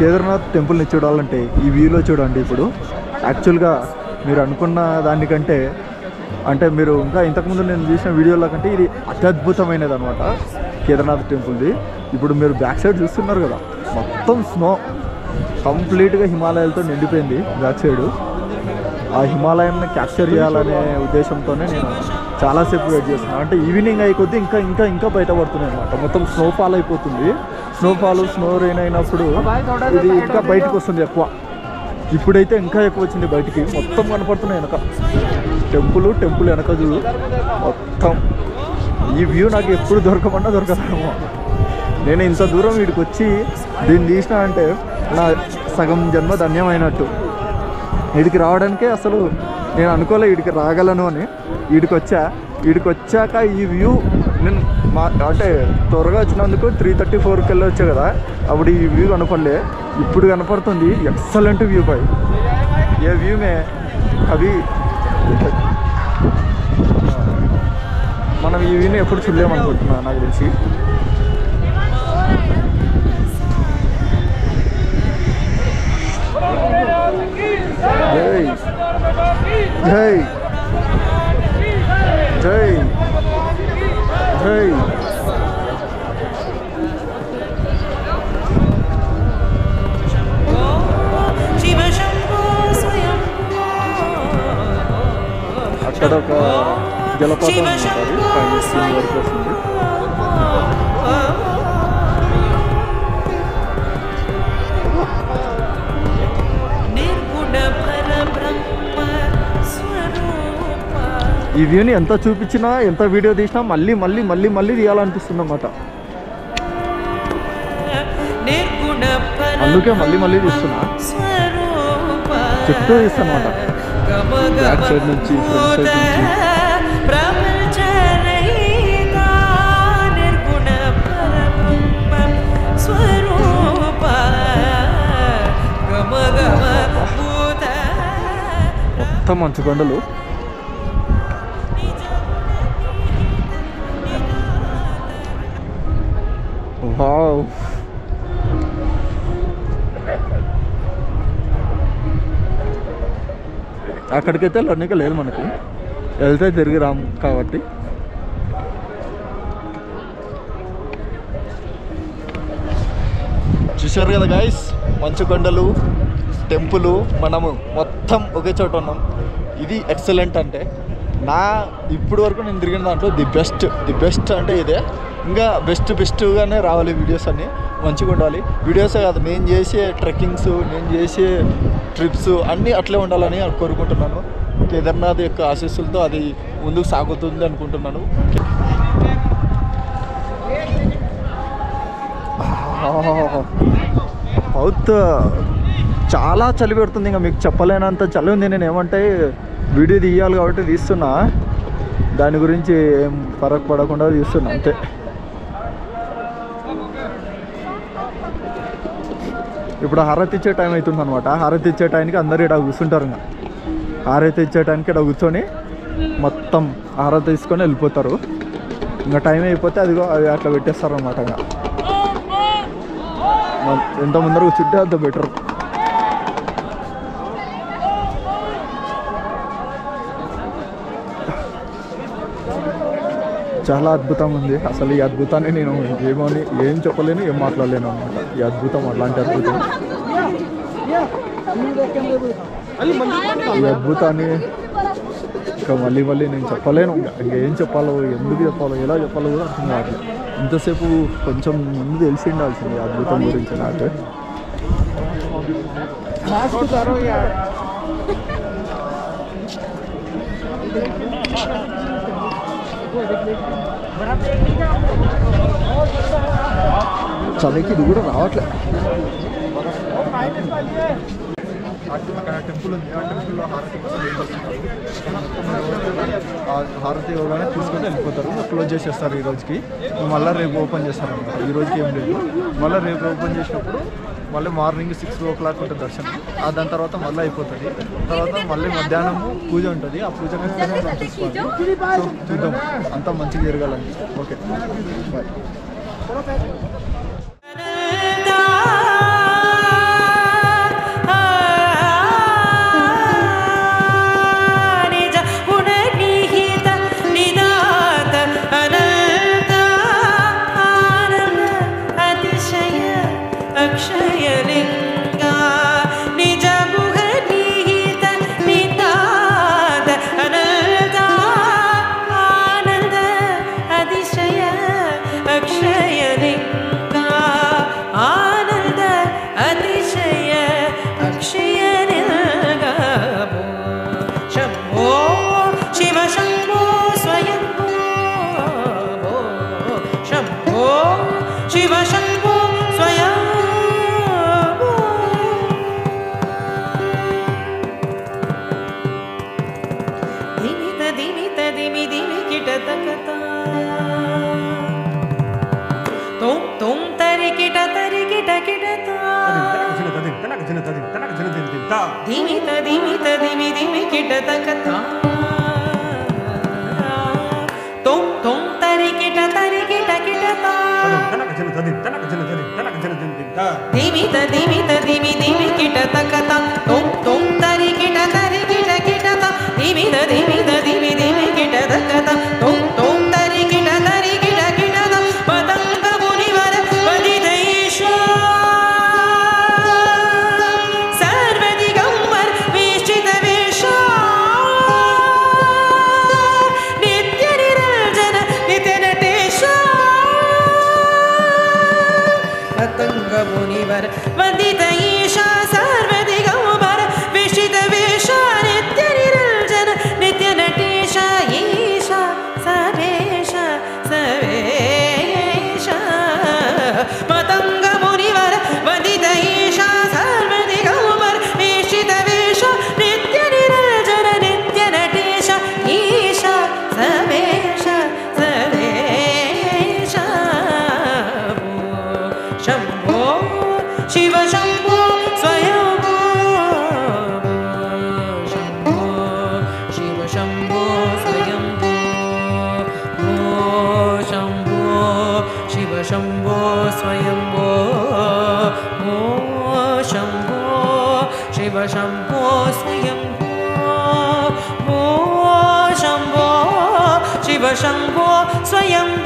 కేదార్నాథ్ టెంపుల్ని చూడాలంటే ఈ వ్యూలో చూడండి. ఇప్పుడు యాక్చువల్గా మీరు అనుకున్న దానికంటే అంటే మీరు ఇంకా ఇంతకుముందు నేను చూసిన వీడియోల కంటే ఇది అత్యద్భుతమైనది అనమాట కేదార్నాథ్ టెంపుల్ది. ఇప్పుడు మీరు బ్యాక్ సైడ్ చూస్తున్నారు కదా, మొత్తం స్నో కంప్లీట్గా హిమాలయాలతో నిండిపోయింది బ్యాక్ సైడు. ఆ హిమాలయాన్ని క్యాప్చర్ చేయాలనే ఉద్దేశంతోనే నేను చాలాసేపు వెయిట్ చేస్తున్నాను. అంటే ఈవినింగ్ అయిపోతే ఇంకా ఇంకా ఇంకా బయటపడుతున్నాయి అనమాట. మొత్తం స్నోఫాల్ అయిపోతుంది. స్నో రెయిన్ అయినప్పుడు ఇది ఇంకా బయటకు వస్తుంది ఎక్కువ. ఇప్పుడైతే ఇంకా ఎక్కువ వచ్చింది బయటికి. మొత్తం కనపడుతున్నాయి వెనక టెంపుల్ వెనక చూడు మొత్తం. ఈ వ్యూ నాకు ఎప్పుడు దొరకమన్నా దొరకదేమో. నేను ఇంత దూరం వీడికి వచ్చి దీన్ని తీసిన అంటే నా సగం జన్మ ధన్యమైనట్టు. వీడికి రావడానికే అసలు నేను అనుకోలే వీడికి రాగలను అని. వీడికి వచ్చాక ఈ వ్యూ నేను అంటే త్వరగా వచ్చినందుకు 3:34కి వెళ్ళి వచ్చా కదా, అప్పుడు ఈ వ్యూ కనపడలే. ఇప్పుడు కనపడుతుంది. Excellent view boy. ఏ వ్యూ మే అవి మనం ఈ వ్యూని ఎప్పుడు చూడలేమనుకుంటున్నా నాకు తెలిసి. జై జై జై జై. అక్కడ ఒక జలపాతం ఉంటుంది, పైన వరకు వస్తుంది. ఈ వ్యూని ఎంత చూపించినా ఎంత వీడియో తీసినా మళ్ళీ మళ్ళీ మళ్ళీ మళ్ళీ తీయాలనిపిస్తుంది అన్నమాట. అందుకే మళ్ళీ మళ్ళీ తీస్తున్నా, చుట్టూ తీస్తాను అన్నమాట. బ్యాక్ సైడ్ నుంచి ఫ్రంట్ సైడ్ నుంచి. మొత్తం మంచు కొండలు. వావ్. అక్కడికైతే వెళ్ళడానికి లేదు మనకి, వెళ్తే తిరిగి రాము కాబట్టి. చూశారు కదా గైస్, మంచు కొండలు, టెంపుల్, మనము మొత్తం ఒకే చోట ఉన్నాం. ఇది ఎక్సలెంట్. అంటే నా ఇప్పుడు వరకు నేను తిరిగిన దాంట్లో ది బెస్ట్ అంటే ఇదే. ఇంకా బెస్ట్గానే రావాలి వీడియోస్ అన్నీ, మంచిగా ఉండాలి. వీడియోసే కాదు, నేను చేసే ట్రెక్కింగ్స్, నేను చేసే ట్రిప్స్ అన్నీ అట్లే ఉండాలని కోరుకుంటున్నాను. కేదార్నాథ్ యొక్క ఆశీస్సులతో అది ముందుకు సాగుతుంది అనుకుంటున్నాను. సౌత్ చాలా చలి పెడుతుంది, ఇంకా మీకు చెప్పలేనంత చలి ఉంది. నేను ఏమంటే వీడియో తీయాలి కాబట్టి తీస్తున్నా, దాని గురించి ఏం ఫరక్ పడకుండా తీస్తున్నా అంతే. ఇప్పుడు హారతి ఇచ్చే టైం అవుతుంది అనమాట. హారతి ఇచ్చే టైంకి అందరు ఇక్కడ కూర్చుంటారు. ఇంకా హారతి ఇచ్చే టైంకి ఇక్కడ కూర్చొని మొత్తం హారతి తీసుకొని వెళ్ళిపోతారు. ఇంకా టైం అయిపోతే అదిగో అవి అట్లా పెట్టేస్తారు అనమాట. ఇంకా ఎంత ముందర కూర్చుంటే అంత బెటర్. చాలా అద్భుతంగా ఉంది అసలు. ఈ అద్భుతాన్ని నేను ఏం చెప్పలేను, ఏం మాట్లాడలేను అనమాట. ఈ అద్భుతం అలాంటి అద్భుతం. ఈ అద్భుతాన్ని ఇంకా మళ్ళీ నేను చెప్పలేను. ఇంకేం చెప్పాలో, ఎందుకు చెప్పాలో, ఎలా చెప్పాలో కూడా అర్థం కావట్లేదు. ఇంతసేపు కొంచెం ముందు తెలిసి ఉండాల్సింది అద్భుతం గురించి నాకు. చలికి ఇది కూడా రావట్లే. అక్కడ టెంపుల్ ఉంది. ఆ టెంపుల్లో హారతి కోసం హారతి ఇవ్వగానే తీసుకొని వెళ్ళిపోతారు. క్లోజ్ చేసేస్తారు ఈ రోజుకి. మళ్ళీ రేపు ఓపెన్ చేస్తారు అనమాట. ఈ రోజుకి ఏం లేదు. మళ్ళీ రేపు ఓపెన్ చేసినప్పుడు మళ్ళీ మార్నింగ్ 6 o'clock ఉంటుంది దర్శనం. దాని తర్వాత మళ్ళీ అయిపోతుంది. తర్వాత మళ్ళీ మధ్యాహ్నము పూజ ఉంటుంది. ఆ పూజ చూసుకోవాలి. సో చూద్దాం, అంతా మంచిగా జరగాలని. Okay, bye. Swayam